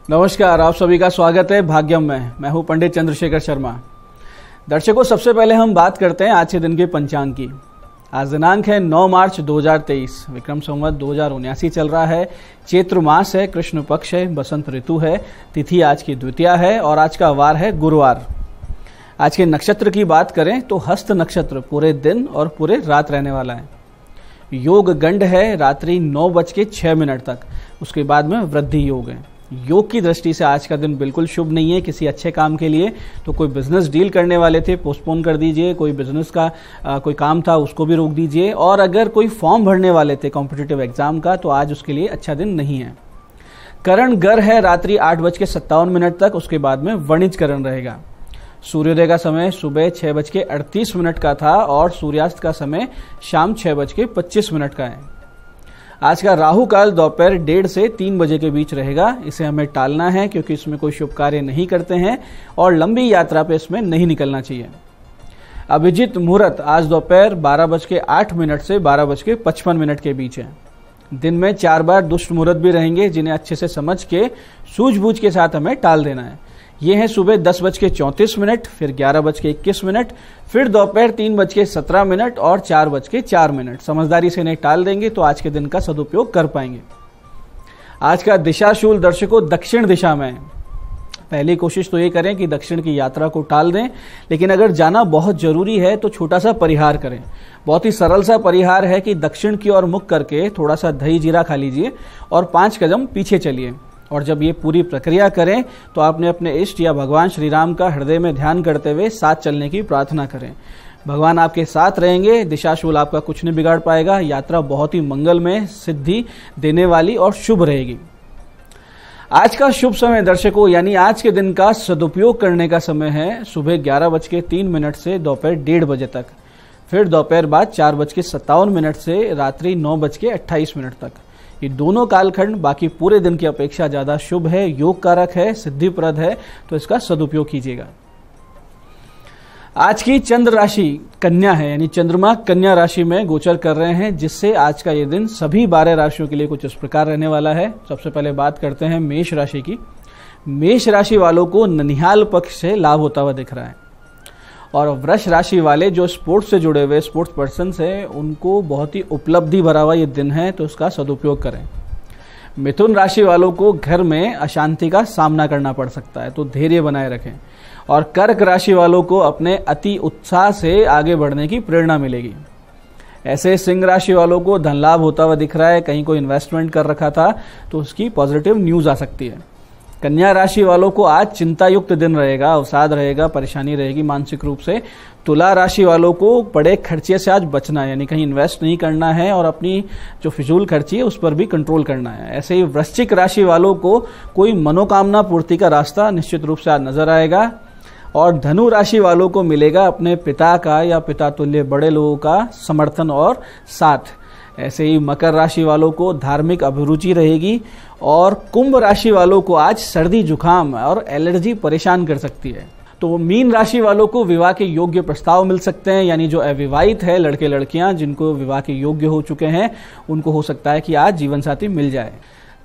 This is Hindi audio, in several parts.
नमस्कार, आप सभी का स्वागत है भाग्यम में। मैं हूं पंडित चंद्रशेखर शर्मा। दर्शकों, सबसे पहले हम बात करते हैं आज के दिन के पंचांग की। आज दिनांक है 9 मार्च 2023, विक्रम संवत 2079 चल रहा है। चैत्र मास है, कृष्ण पक्ष है, बसंत ऋतु है। तिथि आज की द्वितीया है और आज का वार है गुरुवार। आज के नक्षत्र की बात करें तो हस्त नक्षत्र पूरे दिन और पूरे रात रहने वाला है। योग गंड है रात्रि 9:06 तक, उसके बाद में वृद्धि योग है। योग की दृष्टि से आज का दिन बिल्कुल शुभ नहीं है किसी अच्छे काम के लिए। तो कोई बिजनेस डील करने वाले थे, पोस्टपोन कर दीजिए। कोई बिजनेस का कोई काम था, उसको भी रोक दीजिए। और अगर कोई फॉर्म भरने वाले थे कॉम्पिटिटिव एग्जाम का, तो आज उसके लिए अच्छा दिन नहीं है। करण गर है रात्रि 8:57 तक, उसके बाद में वणिज करण रहेगा। सूर्योदय का समय सुबह 6:38 का था और सूर्यास्त का समय शाम 6:25 का है। आज का राहु काल दोपहर 1:30 से 3 बजे के बीच रहेगा। इसे हमें टालना है क्योंकि इसमें कोई शुभ कार्य नहीं करते हैं और लंबी यात्रा पे इसमें नहीं निकलना चाहिए। अभिजीत मुहूर्त आज दोपहर 12:08 से 12:55 के बीच है। दिन में 4 बार दुष्ट मुहूर्त भी रहेंगे, जिन्हें अच्छे से समझ के सूझबूझ के साथ हमें टाल देना है। ये है सुबह 10:34, फिर 11:21, फिर दोपहर 3:17 और 4:04। समझदारी से इन्हें टाल देंगे तो आज के दिन का सदुपयोग कर पाएंगे। आज का दिशाशूल दर्शकों दक्षिण दिशा में है। पहली कोशिश तो ये करें कि दक्षिण की यात्रा को टाल दें, लेकिन अगर जाना बहुत जरूरी है तो छोटा सा परिहार करें। बहुत ही सरल सा परिहार है कि दक्षिण की ओर मुख करके थोड़ा सा दही जीरा खा लीजिए और 5 कदम पीछे चलिए। और जब ये पूरी प्रक्रिया करें तो आपने अपने इष्ट या भगवान श्री राम का हृदय में ध्यान करते हुए साथ चलने की प्रार्थना करें। भगवान आपके साथ रहेंगे, दिशाशूल आपका कुछ नहीं बिगाड़ पाएगा। यात्रा बहुत ही मंगलमय, सिद्धि देने वाली और शुभ रहेगी। आज का शुभ समय दर्शकों, यानी आज के दिन का सदुपयोग करने का समय है सुबह 11:03 से दोपहर 1:30 बजे तक, फिर दोपहर बाद 4:57 से रात्रि 9:28 तक। ये दोनों कालखंड बाकी पूरे दिन की अपेक्षा ज्यादा शुभ है, योग कारक है, सिद्धिप्रद है, तो इसका सदुपयोग कीजिएगा। आज की चंद्र राशि कन्या है, यानी चंद्रमा कन्या राशि में गोचर कर रहे हैं, जिससे आज का ये दिन सभी 12 राशियों के लिए कुछ इस प्रकार रहने वाला है। सबसे पहले बात करते हैं मेष राशि की। मेष राशि वालों को ननिहाल पक्ष से लाभ होता हुआ दिख रहा है और वृष राशि वाले जो स्पोर्ट्स से जुड़े हुए स्पोर्ट्स पर्सन हैं, उनको बहुत ही उपलब्धि भरा हुआ ये दिन है, तो इसका सदुपयोग करें। मिथुन राशि वालों को घर में अशांति का सामना करना पड़ सकता है, तो धैर्य बनाए रखें। और कर्क राशि वालों को अपने अति उत्साह से आगे बढ़ने की प्रेरणा मिलेगी। ऐसे सिंह राशि वालों को धन लाभ होता हुआ दिख रहा है। कहीं कोई इन्वेस्टमेंट कर रखा था तो उसकी पॉजिटिव न्यूज आ सकती है। कन्या राशि वालों को आज चिंता युक्त दिन रहेगा, अवसाद रहेगा, परेशानी रहेगी मानसिक रूप से। तुला राशि वालों को बड़े खर्चे से आज बचना है, यानी कहीं इन्वेस्ट नहीं करना है और अपनी जो फिजूल खर्ची है उस पर भी कंट्रोल करना है। ऐसे ही वृश्चिक राशि वालों को कोई मनोकामना पूर्ति का रास्ता निश्चित रूप से आज नजर आएगा। और धनु राशि वालों को मिलेगा अपने पिता का या पिता तुल्य बड़े लोगों का समर्थन और साथ। ऐसे ही मकर राशि वालों को धार्मिक अभिरुचि रहेगी। और कुंभ राशि वालों को आज सर्दी जुकाम और एलर्जी परेशान कर सकती है। तो मीन राशि वालों को विवाह के योग्य प्रस्ताव मिल सकते हैं, यानी जो अविवाहित है लड़के लड़कियां जिनको विवाह के योग्य हो चुके हैं, उनको हो सकता है कि आज जीवन साथी मिल जाए।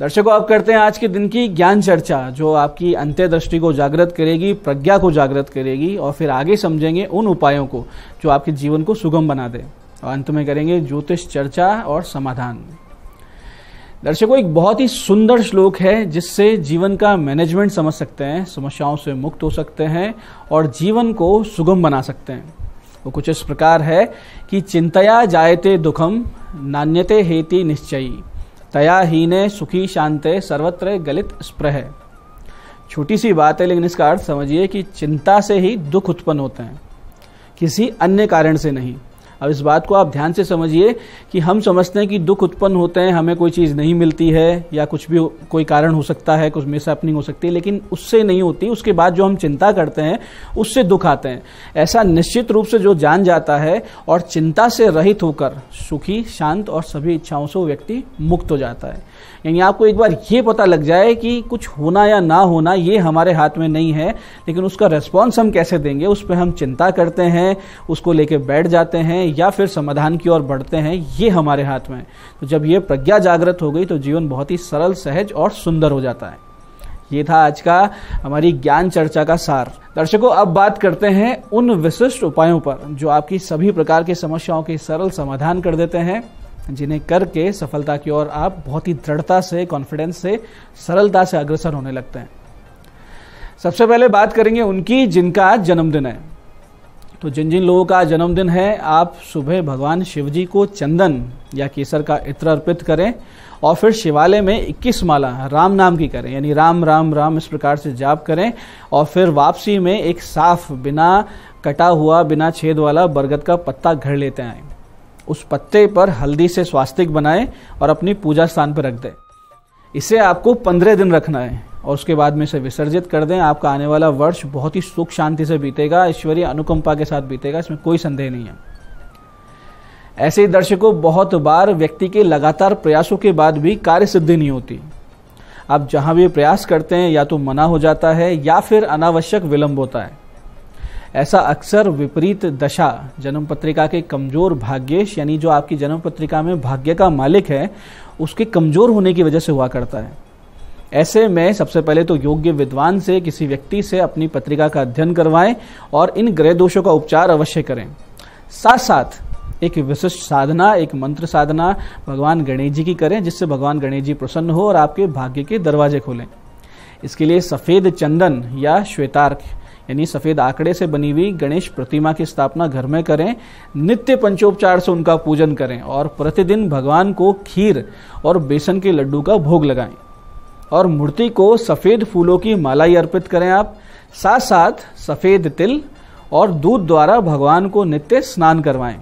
दर्शकों, अब करते हैं आज के दिन की ज्ञान चर्चा, जो आपकी अंत्यदृष्टि को जागृत करेगी, प्रज्ञा को जागृत करेगी और फिर आगे समझेंगे उन उपायों को जो आपके जीवन को सुगम बना दे। और अंत में करेंगे ज्योतिष चर्चा और समाधान। दर्शकों, एक बहुत ही सुंदर श्लोक है जिससे जीवन का मैनेजमेंट समझ सकते हैं, समस्याओं से मुक्त हो सकते हैं और जीवन को सुगम बना सकते हैं। वो कुछ इस प्रकार है कि चिंतया जायते दुखम नान्यते हेति निश्चयी तया हीने सुखी शांते सर्वत्र गलित स्प्रह। छोटी सी बात है लेकिन इसका अर्थ समझिए कि चिंता से ही दुख उत्पन्न होते हैं, किसी अन्य कारण से नहीं। अब इस बात को आप ध्यान से समझिए कि हम समझते हैं कि दुख उत्पन्न होते हैं, हमें कोई चीज़ नहीं मिलती है या कुछ भी कोई कारण हो सकता है, कुछ मिसहैपनिंग हो सकती है, लेकिन उससे नहीं होती। उसके बाद जो हम चिंता करते हैं उससे दुख आते हैं। ऐसा निश्चित रूप से जो जान जाता है और चिंता से रहित होकर सुखी, शांत और सभी इच्छाओं से व्यक्ति मुक्त हो जाता है। यानी आपको एक बार ये पता लग जाए कि कुछ होना या ना होना ये हमारे हाथ में नहीं है, लेकिन उसका रेस्पॉन्स हम कैसे देंगे उस पर हम चिंता करते हैं, उसको लेके बैठ जाते हैं या फिर समाधान की ओर बढ़ते हैं, ये हमारे हाथ में है। तो जब ये प्रज्ञा जागृत हो गई तो जीवन बहुत ही सरल, सहज और सुंदर हो जाता है। ये था आज का हमारी ज्ञान चर्चा का सार। दर्शकों, अब बात करते हैं उन विशिष्ट उपायों पर जो आपकी सभी प्रकार की समस्याओं के सरल समाधान कर देते हैं, जिन्हें करके सफलता की ओर आप बहुत ही दृढ़ता से, कॉन्फिडेंस से, सरलता से अग्रसर होने लगते हैं। सबसे पहले बात करेंगे उनकी जिनका आज जन्मदिन है। तो जिन जिन लोगों का जन्मदिन है, आप सुबह भगवान शिव जी को चंदन या केसर का इत्र अर्पित करें और फिर शिवालय में 21 माला राम नाम की करें, यानी राम राम राम इस प्रकार से जाप करें। और फिर वापसी में एक साफ, बिना कटा हुआ, बिना छेद वाला बरगद का पत्ता घर लेते आए। उस पत्ते पर हल्दी से स्वास्तिक बनाएं और अपनी पूजा स्थान पर रख दें। इसे आपको 15 दिन रखना है और उसके बाद में इसे विसर्जित कर दें। आपका आने वाला वर्ष बहुत ही सुख शांति से बीतेगा, ईश्वरीय अनुकंपा के साथ बीतेगा, इसमें कोई संदेह नहीं है। ऐसे ही दर्शकों, बहुत बार व्यक्ति के लगातार प्रयासों के बाद भी कार्य सिद्धि नहीं होती। आप जहां भी प्रयास करते हैं या तो मना हो जाता है या फिर अनावश्यक विलंब होता है। ऐसा अक्सर विपरीत दशा जन्म पत्रिका के कमजोर भाग्येश, यानी जो आपकी जन्म पत्रिका में भाग्य का मालिक है, उसके कमजोर होने की वजह से हुआ करता है। ऐसे में सबसे पहले तो योग्य विद्वान से, किसी व्यक्ति से अपनी पत्रिका का अध्ययन करवाएं और इन ग्रह दोषों का उपचार अवश्य करें। साथ साथ एक विशिष्ट साधना, एक मंत्र साधना भगवान गणेश जी की करें, जिससे भगवान गणेश जी प्रसन्न हो और आपके भाग्य के दरवाजे खोलें। इसके लिए सफेद चंदन या श्वेतार्क यानी सफेद आंकड़े से बनी हुई गणेश प्रतिमा की स्थापना घर में करें। नित्य पंचोपचार से उनका पूजन करें और प्रतिदिन भगवान को खीर और बेसन के लड्डू का भोग लगाएं और मूर्ति को सफेद फूलों की माला ही अर्पित करें। आप साथ साथ सफेद तिल और दूध द्वारा भगवान को नित्य स्नान करवाएं।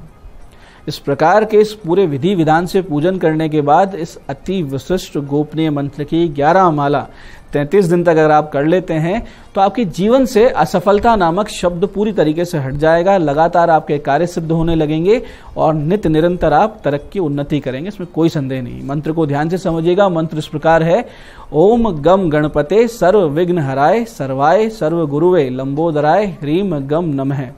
इस प्रकार के इस पूरे विधि विधान से पूजन करने के बाद इस अति विशिष्ट गोपनीय मंत्र की 11 माला 33 दिन तक अगर आप कर लेते हैं तो आपके जीवन से असफलता नामक शब्द पूरी तरीके से हट जाएगा। लगातार आपके कार्य सिद्ध होने लगेंगे और नित्य निरंतर आप तरक्की उन्नति करेंगे, इसमें कोई संदेह नहीं। मंत्र को ध्यान से समझिएगा। मंत्र इस प्रकार है: ओम गम गणपते सर्व विघ्न हराय सर्वाय सर्व गुरुवे लंबोदराय ह्रीम गम नमः।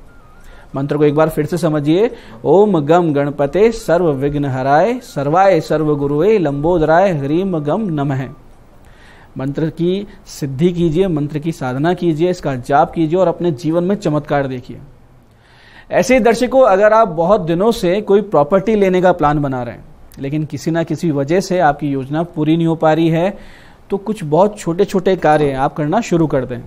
मंत्र को एक बार फिर से समझिए। ओम गम गणपते सर्व विघ्न हराय सर्वाय सर्व गुरुवे लंबोदराय ह्रीम गम नमः। मंत्र की सिद्धि कीजिए, मंत्र की साधना कीजिए, इसका जाप कीजिए और अपने जीवन में चमत्कार देखिए। ऐसे ही दर्शकों, अगर आप बहुत दिनों से कोई प्रॉपर्टी लेने का प्लान बना रहे हैं लेकिन किसी ना किसी वजह से आपकी योजना पूरी नहीं हो पा रही है, तो कुछ बहुत छोटे छोटे कार्य आप करना शुरू कर दें।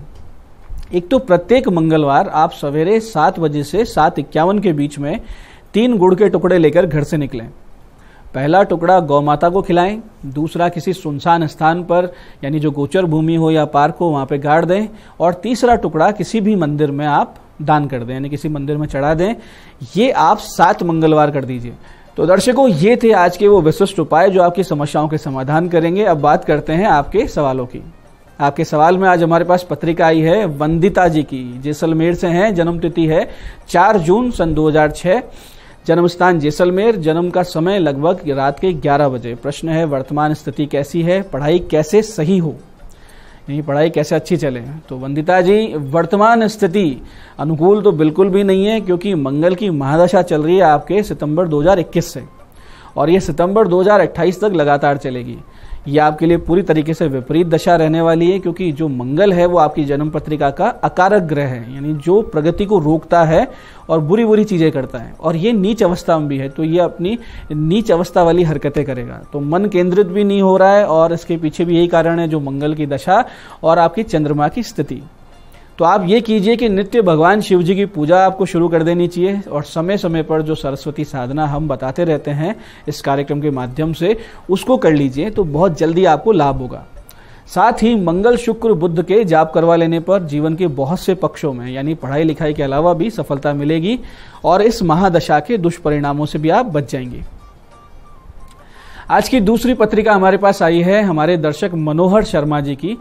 एक तो प्रत्येक मंगलवार आप सवेरे 7 बजे से 7:51 के बीच में 3 गुड़ के टुकड़े लेकर घर से निकलें। पहला टुकड़ा गौ माता को खिलाएं, दूसरा किसी सुनसान स्थान पर यानी जो गोचर भूमि हो या पार्क हो वहां पे गाड़ दें, और तीसरा टुकड़ा किसी भी मंदिर में आप दान कर दें, यानी किसी मंदिर में चढ़ा दें। ये आप 7 मंगलवार कर दीजिए। तो दर्शकों, ये थे आज के वो विशिष्ट उपाय जो आपकी समस्याओं के समाधान करेंगे। अब बात करते हैं आपके सवालों की। आपके सवाल में आज हमारे पास पत्रिका आई है वंदिता जी की, जैसलमेर से हैं। जन्म तिथि है 4 जून सन 2006। जन्म स्थान जैसलमेर। जन्म का समय लगभग रात के 11 बजे। प्रश्न है वर्तमान स्थिति कैसी है, पढ़ाई कैसे सही हो, यानी पढ़ाई कैसे अच्छी चले। तो वंदिता जी, वर्तमान स्थिति अनुकूल तो बिल्कुल भी नहीं है, क्योंकि मंगल की महादशा चल रही है आपके सितंबर 2021 से, और ये सितंबर 2028 तक लगातार चलेगी। ये आपके लिए पूरी तरीके से विपरीत दशा रहने वाली है, क्योंकि जो मंगल है वो आपकी जन्म पत्रिका का अकारक ग्रह है, यानी जो प्रगति को रोकता है और बुरी बुरी चीजें करता है, और ये नीच अवस्था में भी है, तो ये अपनी नीच अवस्था वाली हरकतें करेगा। तो मन केंद्रित भी नहीं हो रहा है, और इसके पीछे भी यही कारण है, जो मंगल की दशा और आपकी चंद्रमा की स्थिति। तो आप ये कीजिए कि नित्य भगवान शिव जी की पूजा आपको शुरू कर देनी चाहिए, और समय समय पर जो सरस्वती साधना हम बताते रहते हैं इस कार्यक्रम के माध्यम से, उसको कर लीजिए, तो बहुत जल्दी आपको लाभ होगा। साथ ही मंगल शुक्र बुध के जाप करवा लेने पर जीवन के बहुत से पक्षों में, यानी पढ़ाई लिखाई के अलावा भी सफलता मिलेगी, और इस महादशा के दुष्परिणामों से भी आप बच जाएंगे। आज की दूसरी पत्रिका हमारे पास आई है हमारे दर्शक मनोहर शर्मा जी की।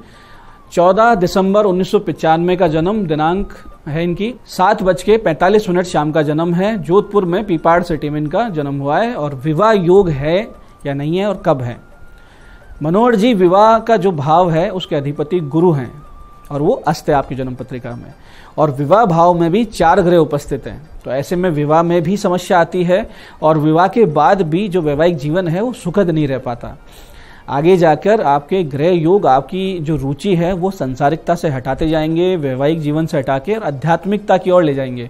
14 दिसंबर 1995 का जन्म दिनांक है इनकी। 7:45 शाम का जन्म है। जोधपुर में पीपाड़ सिटी में इनका जन्म हुआ है। और विवाह योग है या नहीं है और कब है। मनोहर जी, विवाह का जो भाव है उसके अधिपति गुरु हैं, और वो अस्त है आपकी जन्म पत्रिका में, और विवाह भाव में भी 4 ग्रह उपस्थित हैं। तो ऐसे में विवाह में भी समस्या आती है, और विवाह के बाद भी जो वैवाहिक जीवन है वो सुखद नहीं रह पाता। आगे जाकर आपके ग्रह योग आपकी जो रुचि है वो संसारिकता से हटाते जाएंगे, वैवाहिक जीवन से हटाके और आध्यात्मिकता की ओर ले जाएंगे।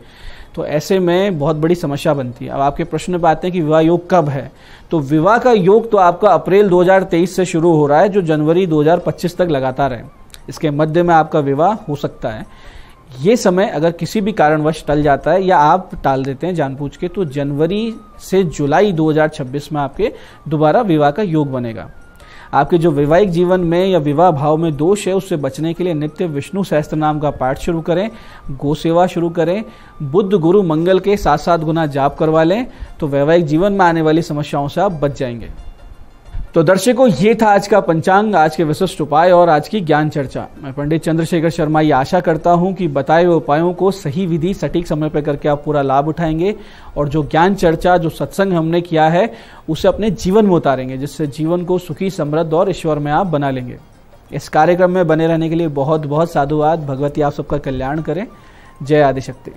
तो ऐसे में बहुत बड़ी समस्या बनती है। अब आपके प्रश्न पे आते हैं कि विवाह योग कब है। तो विवाह का योग तो आपका अप्रैल 2023 से शुरू हो रहा है, जो जनवरी 2025 तक लगातार है। इसके मध्य में आपका विवाह हो सकता है। ये समय अगर किसी भी कारणवश टल जाता है या आप टाल देते हैं जानबूझ के, तो जनवरी से जुलाई 2026 में आपके दोबारा विवाह का योग बनेगा। आपके जो वैवाहिक जीवन में या विवाह भाव में दोष है उससे बचने के लिए नित्य विष्णु सहस्त्र नाम का पाठ शुरू करें, गो सेवा शुरू करें, बुध गुरु मंगल के 7-7 गुना जाप करवा लें, तो वैवाहिक जीवन में आने वाली समस्याओं से आप बच जाएंगे। तो दर्शकों, ये था आज का पंचांग, आज के विशिष्ट उपाय और आज की ज्ञान चर्चा। मैं पंडित चंद्रशेखर शर्मा ये आशा करता हूं कि बताए हुए उपायों को सही विधि सटीक समय पर करके आप पूरा लाभ उठाएंगे और जो ज्ञान चर्चा, जो सत्संग हमने किया है उसे अपने जीवन में उतारेंगे, जिससे जीवन को सुखी, समृद्ध और ईश्वर में आप बना लेंगे। इस कार्यक्रम में बने रहने के लिए बहुत बहुत साधुवाद। भगवती आप सबका कल्याण करें। जय आदिशक्ति।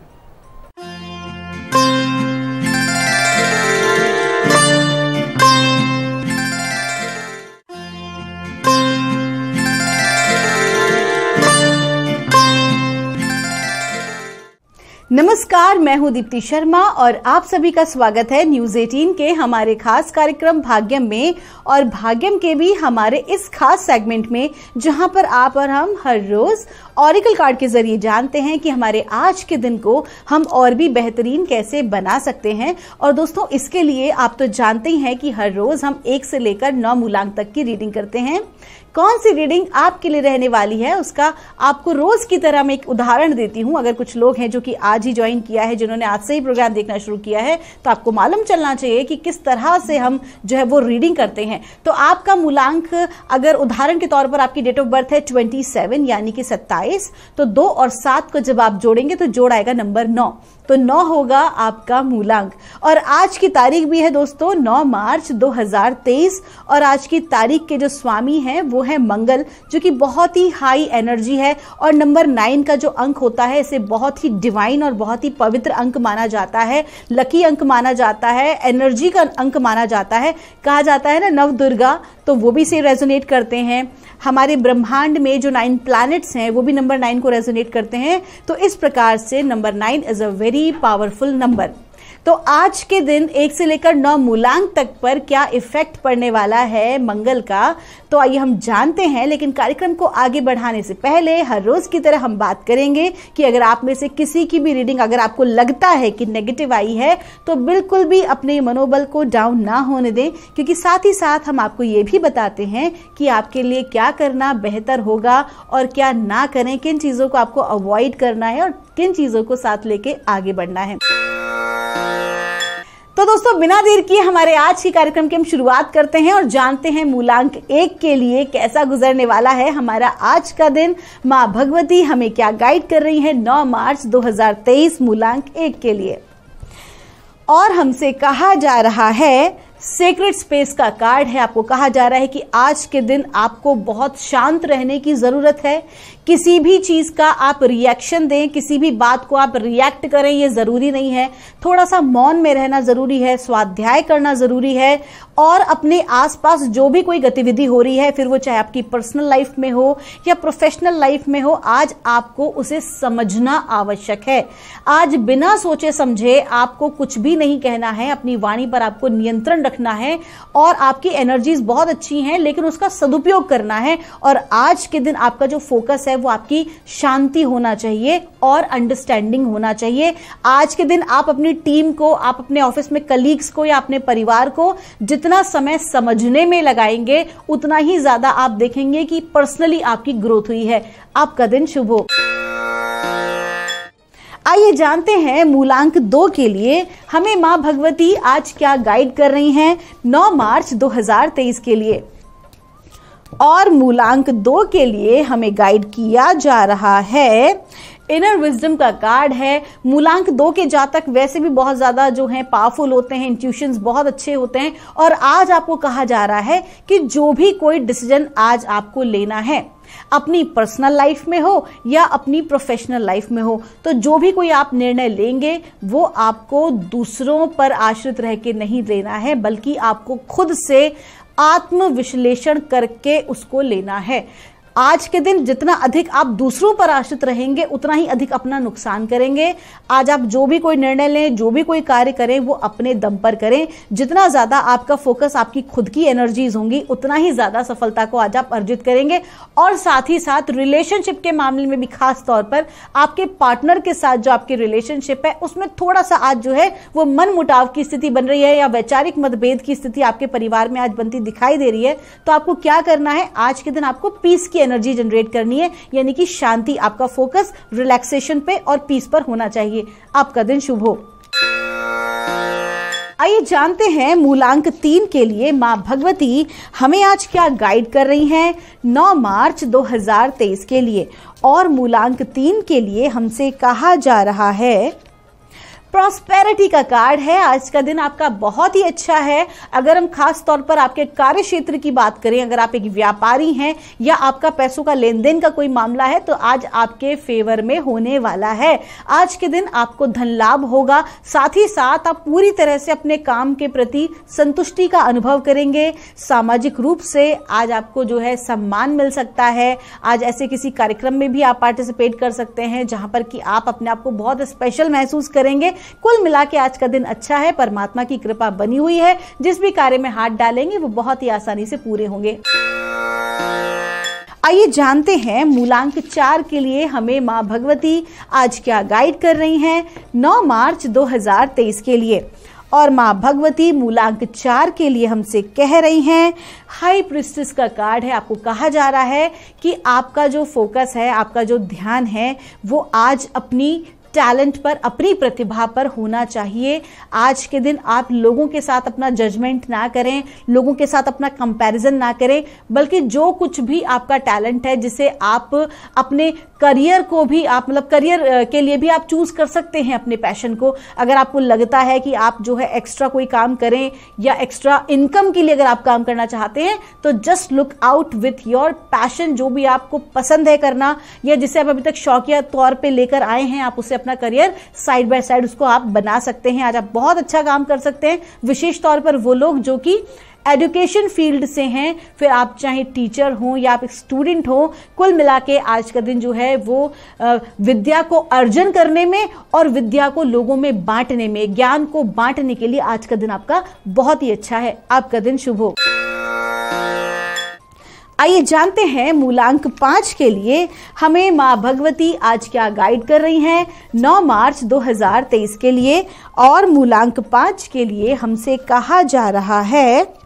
नमस्कार, मैं हूं दीप्ति शर्मा और आप सभी का स्वागत है न्यूज 18 के हमारे खास कार्यक्रम भाग्यम में। और भाग्यम के भी हमारे इस खास सेगमेंट में जहां पर आप और हम हर रोज ऑरिकल कार्ड के जरिए जानते हैं कि हमारे आज के दिन को हम और भी बेहतरीन कैसे बना सकते हैं। और दोस्तों, इसके लिए आप तो जानते ही हैं कि हर रोज हम 1 से लेकर 9 मूलांक तक की रीडिंग करते हैं। कौन सी रीडिंग आपके लिए रहने वाली है उसका आपको रोज की तरह मैं एक उदाहरण देती हूं। अगर कुछ लोग हैं जो कि आज ही ज्वाइन किया है, जिन्होंने आज से ही प्रोग्राम देखना शुरू किया है, तो आपको मालूम चलना चाहिए कि किस तरह से हम जो है वो रीडिंग करते हैं। तो आपका मूलांक, अगर उदाहरण के तौर पर आपकी डेट ऑफ बर्थ है 27 यानी कि 27, तो 2 और 7 को जब आप जोड़ेंगे तो जोड़ आएगा नंबर 9, तो 9 होगा आपका मूलांक। और आज की तारीख भी है दोस्तों 9 मार्च 2023 और आज की तारीख के जो स्वामी हैं वो है मंगल, जो कि बहुत ही हाई एनर्जी है। और नंबर 9 का जो अंक होता है इसे बहुत ही डिवाइन और बहुत ही पवित्र अंक माना जाता है, लकी अंक माना जाता है, एनर्जी का अंक माना जाता है। कहा जाता है ना नव दुर्गा, तो वो भी से रेजोनेट करते हैं। हमारे ब्रह्मांड में जो 9 प्लैनेट्स हैं वो भी नंबर 9 को रेजोनेट करते हैं। तो इस प्रकार से number 9 is a very powerful number. तो आज के दिन 1 से लेकर 9 मूलांक तक पर क्या इफेक्ट पड़ने वाला है मंगल का, तो आइए हम जानते हैं। लेकिन कार्यक्रम को आगे बढ़ाने से पहले हर रोज की तरह हम बात करेंगे कि अगर आप में से किसी की भी रीडिंग अगर आपको लगता है कि नेगेटिव आई है, तो बिल्कुल भी अपने मनोबल को डाउन ना होने दें, क्योंकि साथ ही साथ हम आपको ये भी बताते हैं कि आपके लिए क्या करना बेहतर होगा और क्या ना करें, किन चीजों को आपको अवॉइड करना है और किन चीजों को साथ लेके आगे बढ़ना है। तो दोस्तों, बिना देर किए हमारे आज के कार्यक्रम की हम शुरुआत करते हैं और जानते हैं मूलांक 1 के लिए कैसा गुजरने वाला है हमारा आज का दिन। माँ भगवती हमें क्या गाइड कर रही है 9 मार्च 2023 मूलांक 1 के लिए। और हमसे कहा जा रहा है, सेक्रेट स्पेस का कार्ड है। आपको कहा जा रहा है कि आज के दिन आपको बहुत शांत रहने की जरूरत है। किसी भी चीज का आप रिएक्शन दें, किसी भी बात को आप रिएक्ट करें, ये जरूरी नहीं है। थोड़ा सा मौन में रहना जरूरी है, स्वाध्याय करना जरूरी है। और अपने आसपास जो भी कोई गतिविधि हो रही है, फिर वो चाहे आपकी पर्सनल लाइफ में हो या प्रोफेशनल लाइफ में हो, आज आपको उसे समझना आवश्यक है। आज बिना सोचे समझे आपको कुछ भी नहीं कहना है, अपनी वाणी पर आपको नियंत्रण रखना है। और आपकी एनर्जीज बहुत अच्छी हैं, लेकिन उसका सदुपयोग करना है। और आज के दिन आपका जो फोकस है वो आपकी शांति होना चाहिए और अंडरस्टैंडिंग होना चाहिए। आज के दिन आप अपनी टीम को, आप अपने ऑफिस में कलीग्स को या अपने परिवार को जितना समय समझने में लगाएंगे, उतना ही ज्यादा आप देखेंगे कि पर्सनली आपकी ग्रोथ हुई है। आपका दिन शुभ हो। आइए जानते हैं मूलांक 2 के लिए हमें मां भगवती आज क्या गाइड कर रही हैं 9 मार्च 2023 के लिए। और मूलांक 2 के लिए हमें गाइड किया जा रहा है, इनर विजडम का कार्ड है। मूलांक 2 के जातक वैसे भी बहुत ज्यादा जो हैं पावरफुल होते हैं, इंट्यूशंस बहुत अच्छे होते हैं। और आज आपको कहा जा रहा है कि जो भी कोई डिसीजन आज आपको लेना है, अपनी पर्सनल लाइफ में हो या अपनी प्रोफेशनल लाइफ में हो, तो जो भी कोई आप निर्णय लेंगे वो आपको दूसरों पर आश्रित रह के नहीं लेना है, बल्कि आपको खुद से आत्म विश्लेषण करके उसको लेना है। आज के दिन जितना अधिक आप दूसरों पर आश्रित रहेंगे उतना ही अधिक अपना नुकसान करेंगे। आज आप जो भी कोई निर्णय लें, जो भी कोई कार्य करें, वो अपने दम पर करें। जितना ज्यादा आपका फोकस आपकी खुद की एनर्जीज होंगी उतना ही ज्यादा सफलता को आज आप अर्जित करेंगे। और साथ ही साथ रिलेशनशिप के मामले में भी खास तौर पर आपके पार्टनर के साथ जो आपकी रिलेशनशिप है उसमें थोड़ा सा आज जो है वो मन मुटाव की स्थिति बन रही है या वैचारिक मतभेद की स्थिति आपके परिवार में आज बनती दिखाई दे रही है। तो आपको क्या करना है, आज के दिन आपको पीस की एनर्जी जनरेट करनी है, यानी कि शांति, आपका फोकस रिलैक्सेशन पे और पीस पर होना चाहिए। आपका दिन शुभ हो। आइए जानते हैं मूलांक 3 के लिए मां भगवती हमें आज क्या गाइड कर रही हैं 9 मार्च 2023 के लिए। और मूलांक 3 के लिए हमसे कहा जा रहा है, प्रॉस्पेरिटी का कार्ड है। आज का दिन आपका बहुत ही अच्छा है। अगर हम खास तौर पर आपके कार्य क्षेत्र की बात करें, अगर आप एक व्यापारी हैं या आपका पैसों का लेन देन का कोई मामला है तो आज आपके फेवर में होने वाला है। आज के दिन आपको धन लाभ होगा। साथ ही साथ आप पूरी तरह से अपने काम के प्रति संतुष्टि का अनुभव करेंगे। सामाजिक रूप से आज आपको जो है सम्मान मिल सकता है। आज ऐसे किसी कार्यक्रम में भी आप पार्टिसिपेट कर सकते हैं जहां पर कि आप अपने आप को बहुत स्पेशल महसूस करेंगे। कुल मिला के आज का दिन अच्छा है। परमात्मा की कृपा बनी हुई है। जिस भी कार्य में हाथ डालेंगे वो बहुत ही आसानी से पूरे होंगे। आइए जानते हैं मूलांक 4 के लिए हमें मां भगवती आज क्या गाइड कर रही हैं 9 मार्च 2023 के लिए। और मां भगवती मूलांक 4 के लिए हमसे कह रही हैं, हाई प्रिस्टेस का कार्ड है। आपको कहा जा रहा है कि आपका जो फोकस है, आपका जो ध्यान है वो आज अपनी टैलेंट पर, अपनी प्रतिभा पर होना चाहिए। आज के दिन आप लोगों के साथ अपना जजमेंट ना करें, लोगों के साथ अपना कंपैरिजन ना करें, बल्कि जो कुछ भी आपका टैलेंट है, जिसे आप अपने करियर को भी आप मतलब करियर के लिए भी आप चूज कर सकते हैं अपने पैशन को। अगर आपको लगता है कि आप जो है एक्स्ट्रा कोई काम करें या एक्स्ट्रा इनकम के लिए अगर आप काम करना चाहते हैं तो just look out with your passion. जो भी आपको पसंद है करना या जिसे आप अभी तक शौकिया तौर पे लेकर आए हैं, आप उसे अपना करियर साइड बाय साइड उसको आप बना सकते हैं। आज आप बहुत अच्छा काम कर सकते हैं। विशेष तौर पर वो लोग जो कि एजुकेशन फील्ड से हैं, फिर आप चाहे टीचर हो या आप एक स्टूडेंट हो, कुल मिला के आज का दिन जो है वो विद्या को अर्जन करने में और विद्या को लोगों में बांटने में, ज्ञान को बांटने के लिए आज का दिन आपका बहुत ही अच्छा है। आपका दिन शुभ हो। आइए जानते हैं मूलांक 5 के लिए हमें मां भगवती आज क्या गाइड कर रही हैं 9 मार्च 2023 के लिए। और मूलांक 5 के लिए हमसे कहा जा रहा है,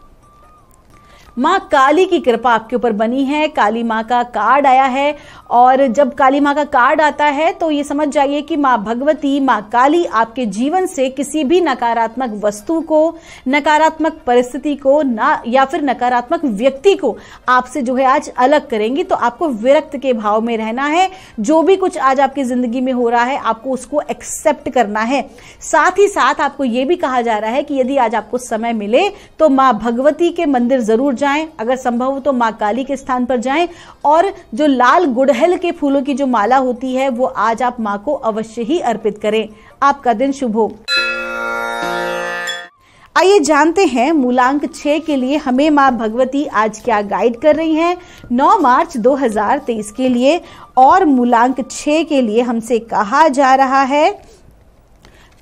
मां काली की कृपा आपके ऊपर बनी है। काली मां का कार्ड आया है और जब काली मां का कार्ड आता है तो ये समझ जाइए कि मां भगवती, मां काली आपके जीवन से किसी भी नकारात्मक वस्तु को, नकारात्मक परिस्थिति को ना या फिर नकारात्मक व्यक्ति को आपसे जो है आज अलग करेंगी। तो आपको विरक्त के भाव में रहना है। जो भी कुछ आज आपकी जिंदगी में हो रहा है आपको उसको एक्सेप्ट करना है। साथ ही साथ आपको ये भी कहा जा रहा है कि यदि आज आपको समय मिले तो मां भगवती के मंदिर जरूर जाएं। अगर संभव हो तो मां काली के स्थान पर जाएं और जो लाल गुड़हल के फूलों की जो माला होती है वो आज आप मां को अवश्य ही अर्पित करें। आपका दिन शुभ हो। आइए जानते हैं मूलांक 6 के लिए हमें मां भगवती आज क्या गाइड कर रही हैं 9 मार्च 2023 के लिए। और मूलांक 6 के लिए हमसे कहा जा रहा है,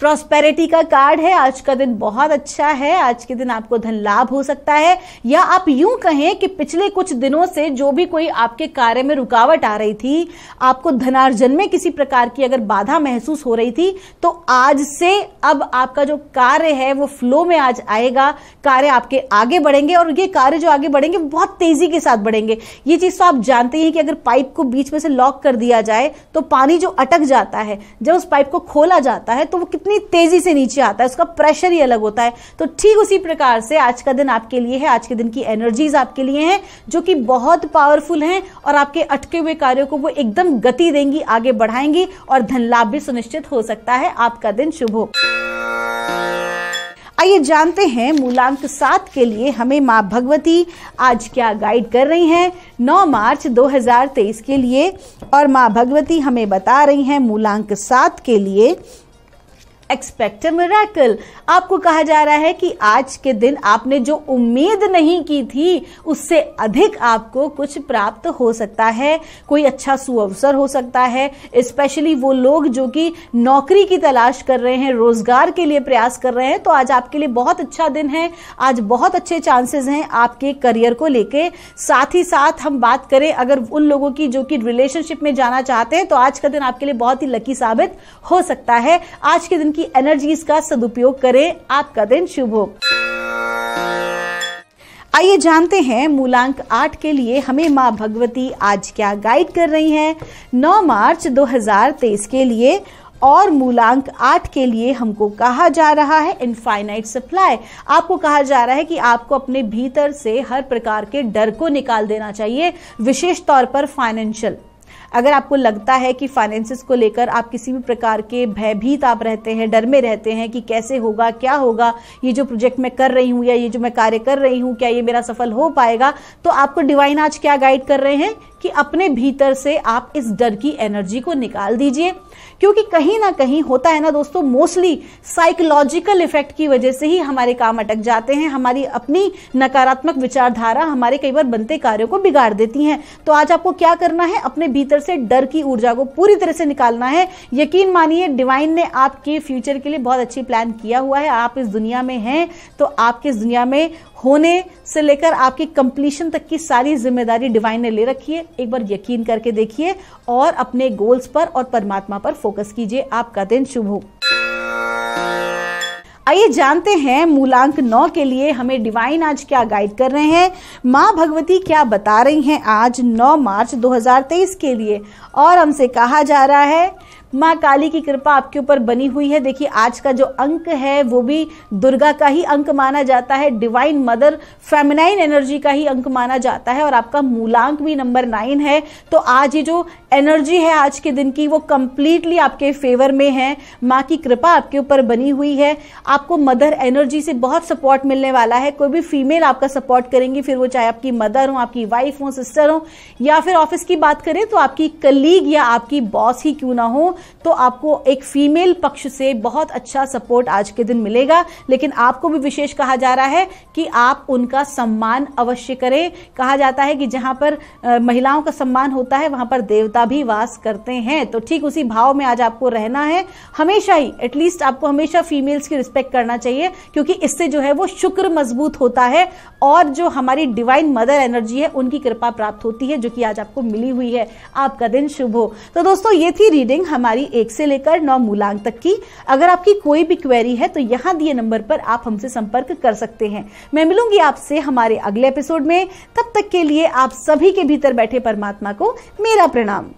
प्रॉस्पेरिटी का कार्ड है। आज का दिन बहुत अच्छा है। आज के दिन आपको धन लाभ हो सकता है, या आप यूं कहें कि पिछले कुछ दिनों से जो भी कोई आपके कार्य में रुकावट आ रही थी, आपको धनार्जन में किसी प्रकार की अगर बाधा महसूस हो रही थी, तो आज से अब आपका जो कार्य है वो फ्लो में आज आएगा। कार्य आपके आगे बढ़ेंगे और ये कार्य जो आगे बढ़ेंगे बहुत तेजी के साथ बढ़ेंगे। ये चीज तो आप जानते हैं कि अगर पाइप को बीच में से लॉक कर दिया जाए तो पानी जो अटक जाता है, जब उस पाइप को खोला जाता है तो वो कितनी तेजी से नीचे आता है, उसका प्रेशर ही अलग होता है। तो ठीक उसी प्रकार से आज का दिन आपके लिए है। आज के दिन की एनर्जीज आपके लिए हैं जो कि बहुत पावरफुल हैं और आपके अटके हुए कार्यों को वो एकदम गति देंगी, आगे बढ़ाएंगी और धन लाभ भी सुनिश्चित हो सकता है। आपका दिन शुभ हो। आइए जानते हैं मूलांक 7 के लिए हमें मां भगवती आज क्या गाइड कर रही हैं 9 मार्च 2023 के लिए। और मां भगवती हमें बता रही हैं मूलांक 7 के लिए, एक्सपेक्ट अ मिरेकल। आपको कहा जा रहा है कि आज के दिन आपने जो उम्मीद नहीं की थी उससे अधिक आपको कुछ प्राप्त हो सकता है। कोई अच्छा सुअवसर हो सकता है, स्पेशली वो लोग जो कि नौकरी की तलाश कर रहे हैं, रोजगार के लिए प्रयास कर रहे हैं, तो आज आपके लिए बहुत अच्छा दिन है। आज बहुत अच्छे चांसेस हैं आपके करियर को लेके। साथ ही साथ हम बात करें अगर उन लोगों की जो कि रिलेशनशिप में जाना चाहते हैं, तो आज का दिन आपके लिए बहुत ही लकी साबित हो सकता है। आज के दिन की एनर्जीज का सदुपयोग करें, आपका दिन शुभ हो। आइए जानते हैं मूलांक 8 के लिए हमें मां भगवती आज क्या गाइड कर रही हैं 9 मार्च 2023 के लिए। और मूलांक 8 के लिए हमको कहा जा रहा है इनफाइनाइट सप्लाई। आपको कहा जा रहा है कि आपको अपने भीतर से हर प्रकार के डर को निकाल देना चाहिए, विशेष तौर पर फाइनेंशियल। अगर आपको लगता है कि फाइनेंसेस को लेकर आप किसी भी प्रकार के भयभीत आप रहते हैं, डर में रहते हैं कि कैसे होगा, क्या होगा, ये जो प्रोजेक्ट मैं कर रही हूं या ये जो मैं कार्य कर रही हूं, क्या ये मेरा सफल हो पाएगा, तो आपको डिवाइन आज क्या गाइड कर रहे हैं कि अपने भीतर से आप इस डर की एनर्जी को निकाल दीजिए। क्योंकि कहीं ना कहीं होता है ना दोस्तों, मोस्टली साइकोलॉजिकल इफेक्ट की वजह से ही हमारे काम अटक जाते हैं। हमारी अपनी नकारात्मक विचारधारा हमारे कई बार बनते कार्यों को बिगाड़ देती हैं। तो आज आपको क्या करना है, अपने भीतर से डर की ऊर्जा को पूरी तरह से निकालना है। यकीन मानिए डिवाइन ने आपके फ्यूचर के लिए बहुत अच्छी प्लान किया हुआ है। आप इस दुनिया में हैं तो आपके इस दुनिया में होने से लेकर आपकी कंप्लीशन तक की सारी जिम्मेदारी डिवाइन ने ले रखी है। एक बार यकीन करके देखिए और अपने गोल्स पर और परमात्मा पर फोकस कीजिए। आपका दिन शुभ हो। आइए जानते हैं मूलांक 9 के लिए हमें डिवाइन आज क्या गाइड कर रहे हैं, मां भगवती क्या बता रही हैं आज 9 मार्च 2023 के लिए। और हमसे कहा जा रहा है मां काली की कृपा आपके ऊपर बनी हुई है। देखिए आज का जो अंक है वो भी दुर्गा का ही अंक माना जाता है, डिवाइन मदर फेमिनाइन एनर्जी का ही अंक माना जाता है। और आपका मूलांक भी नंबर 9 है। तो आज ये जो एनर्जी है आज के दिन की वो कंप्लीटली आपके फेवर में है। माँ की कृपा आपके ऊपर बनी हुई है। आपको मदर एनर्जी से बहुत सपोर्ट मिलने वाला है। कोई भी फीमेल आपका सपोर्ट करेंगी, फिर वो चाहे आपकी मदर हो, आपकी वाइफ हो, सिस्टर हो, या फिर ऑफिस की बात करें तो आपकी कलीग या आपकी बॉस ही क्यों ना हो, तो आपको एक फीमेल पक्ष से बहुत अच्छा सपोर्ट आज के दिन मिलेगा। लेकिन आपको भी विशेष कहा जा रहा है कि आप उनका सम्मान अवश्य करें। कहा जाता है कि जहां पर महिलाओं का सम्मान होता है वहां पर देवता भी वास करते हैं। तो ठीक उसी भाव में आज आपको रहना है। हमेशा ही एटलीस्ट आपको हमेशा फीमेल्स की रिस्पेक्ट करना चाहिए, क्योंकि इससे जो है वो शुक्र मजबूत होता है और जो हमारी डिवाइन मदर एनर्जी है उनकी कृपा प्राप्त होती है, जो कि आज आपको मिली हुई है। आपका दिन शुभ हो। तो दोस्तों ये थी रीडिंग हमारी 1 से लेकर 9 मूलांक तक की। अगर आपकी कोई भी क्वेरी है तो यहां दिए नंबर पर आप हमसे संपर्क कर सकते हैं। मैं मिलूंगी आपसे हमारे अगले एपिसोड में। तब तक के लिए आप सभी के भीतर बैठे परमात्मा को मेरा प्रणाम।